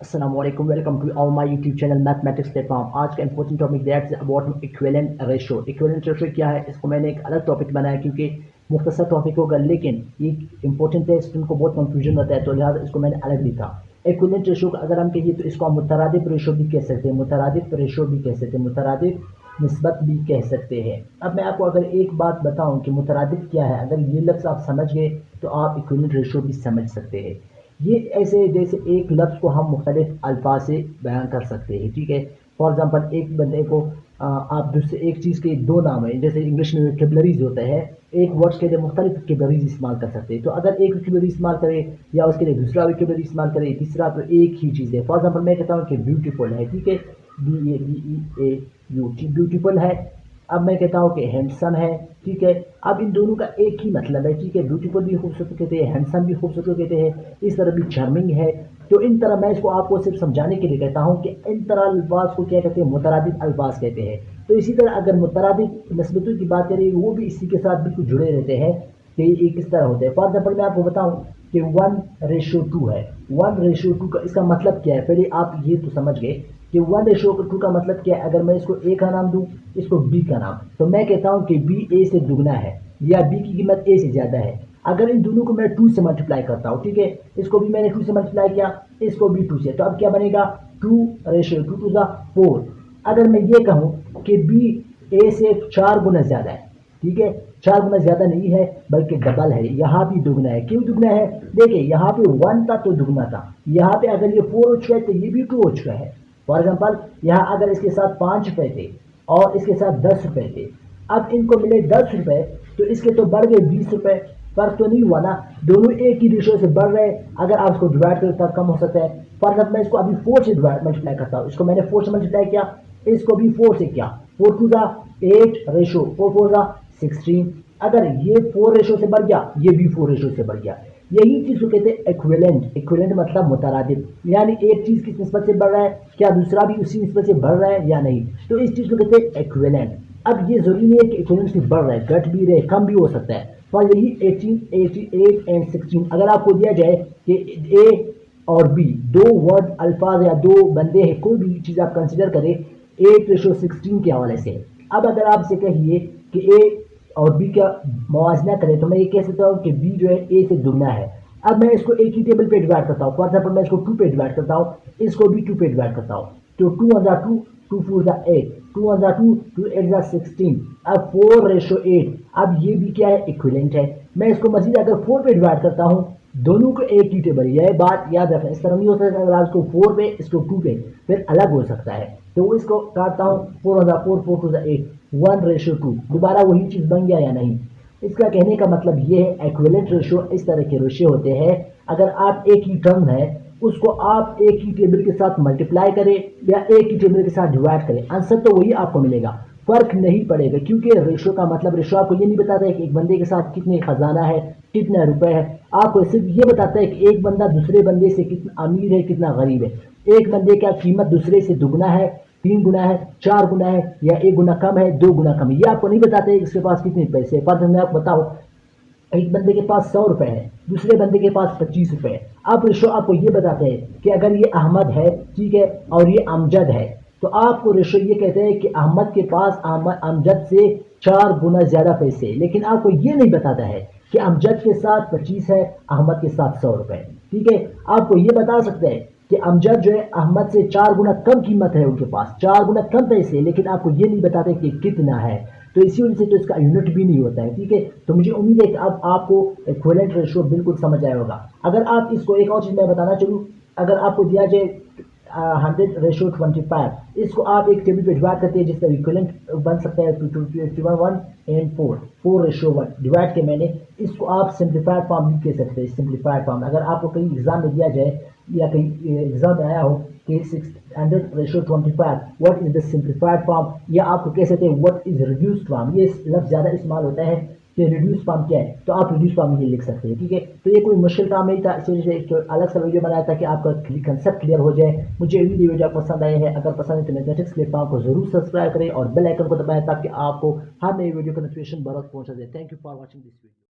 Assalamu alaikum. Welcome to all my YouTube channel Mathematics Platform. आज का important topic that's about equivalent ratio. Equivalent ratio क्या है, इसको मैंने एक अलग टॉपिक बनाया क्योंकि मुख्तसर टॉपिक होगा, लेकिन ये इंपॉर्टेंट है, स्टूडेंट को बहुत कंफ्यूजन होता है, तो लिहाजा इसको मैंने अलग लिखा। इक्विवेलेंट रेशो का अगर हम कहिए तो इसको हम मुतरादिफ रेशो भी कह सकते हैं, मुतरादिफ रेशो भी कह सकते हैं, मुतरादिफ निस्बत भी कह सकते हैं। अब मैं आपको अगर एक बात बताऊं कि मुतरादिफ क्या है, अगर ये लफ्ज़ आप समझ गए तो आप इक्विवेलेंट रेशो भी समझ सकते हैं। ये ऐसे जैसे एक लफ्ज़ को हम मुख्तलिफ अल्फाज से बयान कर सकते हैं, ठीक है। फॉर एग्ज़ाम्पल एक बंदे को आप दूसरे एक चीज़ के दो नाम है, जैसे इंग्लिश में वोकैबुलरीज होता है, एक वर्ड्स के लिए मुख्तलिफ वोकैबुलरीज इस्तेमाल कर सकते हैं। तो अगर एक वोकैबुलरी इस्तेमाल करे या उसके लिए दूसरा वोकैबुलरी इस्तेमाल करे, तीसरा, तो एक ही चीज़ है। फॉर एग्ज़ाम्पल मैं कहता हूँ कि ब्यूटीफुल है, ठीक है, BABEAU ब्यूटीफुल है। अब मैं कहता हूँ कि हैंडसम है, ठीक है। अब इन दोनों का एक ही मतलब है, ठीक है, ब्यूटीफुल भी खूबसूरत कहते हैं, हैंडसम भी खूबसूरत कहते हैं, इस तरह भी चार्मिंग है। तो इन तरह मैं इसको आपको सिर्फ समझाने के लिए कहता हूँ कि इन तरह अल्फाज को क्या कहते हैं, मुतरादिफ अल्फाज कहते हैं। तो इसी तरह अगर मुतरादिफ नस्बतों की बात करें, वो भी इसी के साथ बिल्कुल जुड़े रहते हैं कि ये किस तरह होते हैं। फॉर एग्जाम्पल मैं आपको बताऊँ कि 1:2 है। 1:2 का इसका मतलब क्या है, पहले आप ये तो समझ गए कि 1:2 का मतलब क्या है। अगर मैं इसको ए का नाम दूं, इसको बी का नाम, तो मैं कहता हूं कि बी ए से दुगना है या बी की कीमत ए से ज़्यादा है। अगर इन दोनों को मैं 2 से मल्टीप्लाई करता हूं, ठीक है, इसको भी मैंने 2 से मल्टीप्लाई किया, इसको भी 2 से, तो अब क्या बनेगा, 2:2 अगर मैं ये कहूँ कि बी ए से 4 गुना ज़्यादा है, ठीक है, 4 गुना ज़्यादा नहीं है बल्कि डबल है, यहाँ भी दुगना है। क्यों दुगना है, देखिए यहाँ पे 1 था तो दुगना था, यहाँ पे अगर ये 4 हो चुका है तो ये भी 2 हो चुका है। फॉर एग्जाम्पल यहाँ अगर इसके साथ 5 रुपए थे और इसके साथ 10 रुपए थे, अब इनको मिले 10 रुपए, तो इसके तो बढ़ गए 20 रुपए, फर्क तो नहीं हुआ ना, दोनों एक ही रेशो से बढ़ रहे हैं। अगर आप इसको डिवाइड करें तब कम हो सकता है। फॉर एग्जाम्पल मैं इसको अभी 4 से मल्टीप्लाई करता हूँ, इसको मैंने 4 से मल्टीप्लाई किया, इसको भी 4 से किया, 4 2 8 रेशो 4 4 16। अगर ये 4 रेशो से बढ़ गया, ये भी 4 रेशो से बढ़ गया। यही चीज को कहते हैं इक्विवेलेंट। इक्विवेलेंट मतलब मुतरादिफ, यानी एक चीज किस निस्बत से बढ़ रहा है, क्या दूसरा भी उसी निस्बत से बढ़ रहा है या नहीं, तो इस चीज को कहते हैं इक्विवेलेंट। अब ये जरूरी नहीं है कि इक्विवेलेंट सिर्फ बढ़ रहा है, घट भी रहे, कम भी हो सकता है। फॉर यही 18 88 एंड 16 अगर आपको दिया जाए कि ए और बी दो वर्ड अल्फाज या दो बंदे हैं, कोई भी चीज आप कंसिडर करें 8:16 के हवाले से। अब अगर आप से कहिए कि ए और बी का मवाजना करें, तो मैं ये कह सकता हूँ कि बी जो है ए से दुगना है। अब मैं इसको एक ही टेबल पे डिवाइड करता हूँ, फॉर एग्जाम्पल मैं इसको 2 पे डिवाइड करता हूँ, इसको भी 2 पे डिवाइड करता हूँ, तो 2 2 4 8, 2 2 2 8 16, अब 4:8। अब ये भी क्या है, इक्विवेलेंट है। मैं इसको मजीद अगर 4 पे डिवाइड करता हूँ, दोनों को एक ही टेबल, यह बात याद रखना, इस तरह नहीं हो सकता अगर आप इसको 4 पे इसको 2 पे, फिर अलग हो सकता है। तो इसको काटता हूँ, 4 4 4 2 8, 1:2, दोबारा वही चीज बन गया या नहीं। इसका कहने का मतलब ये है इक्विवेलेंट रेशियो इस तरह के रेशियो होते हैं, अगर आप एक ही टर्म है उसको आप एक ही टेबल के साथ मल्टीप्लाई करें या एक ही टेबल के साथ डिवाइड करें, आंसर तो वही आपको मिलेगा, फर्क नहीं पड़ेगा। क्योंकि रेशियो का मतलब, रेशियो आपको ये नहीं बताता है कि एक बंदे के साथ कितने खजाना है, कितना रुपए है, आपको सिर्फ ये बताता है कि एक बंदा दूसरे बंदे से कितना अमीर है, कितना गरीब है, एक बंदे का कीमत दूसरे से दुगना है, 3 गुना है, 4 गुना है, या 1 गुना कम है, 2 गुना कम है। ये आपको नहीं बताते है इसके पास कितने पैसे है। पर मैं आपको बताओ, एक बंदे के पास 100 रुपए है, दूसरे बंदे के पास 25 रुपए है। आप रेशो आपको ये बताते हैं कि अगर ये अहमद है, ठीक है, और ये अमजद है, तो आपको रेशो ये कहते हैं कि अहमद के पास अमजद से 4 गुना ज्यादा पैसे, लेकिन आपको ये नहीं बताता है कि अमजद के साथ 25 है, अहमद के साथ 100 रुपए, ठीक है। आपको ये बता सकते हैं कि अमजद जो है अहमद से 4 गुना कम कीमत है, उनके पास 4 गुना कम पैसे, लेकिन आपको ये नहीं बताते कि कितना है। तो इसी वजह से तो इसका यूनिट भी नहीं होता है, ठीक है। तो मुझे उम्मीद है कि अब आपको इक्विवेलेंट रेशियो बिल्कुल समझ आया होगा। अगर आप इसको एक और चीज़ मैं बताना चाहूँ, अगर आपको दिया जाए 100:25, इसको आप एक टेबल पे डिवाइड करते हैं जिसका इक्विवेलेंट बन सकता है 1 एंड 4:1 डिवाइड के मैंने इसको आप सिंप्लीफाइड फॉर्म भी कह सकते हैं। सिंप्लीफाइड फॉर्म अगर आपको कहीं एग्जाम में दिया जाए या कहीं एग्जाम में आया हो कि 100:25 what is the simplified form, या आपको कह सकते हैं व्हाट इज रिड्यूस्ड फॉर्म, ये लफ्ज़ ज़्यादा इस्तेमाल होता है कि रिड्यूस फॉर्म क्या है, तो आप रिड्यूस फॉर्म ये लिख सकते हैं, ठीक है। तो ये कोई मुश्किल काम नहीं था, इस वजह से एक अलग सा वीडियो बनाया था कि आपका कंसेप्ट क्लियर हो जाए। मुझे ये वीडियो पसंद आए हैं, अगर पसंद है तो मैथमेटिक्स प्लेटफॉर्म को जरूर सब्सक्राइब करें और बेल आइकन को दबाएं ताकि आपको हर नई वीडियो का नोटिफिकेशन बरवक्त पहुंचा जाए। Thank you for watching this video.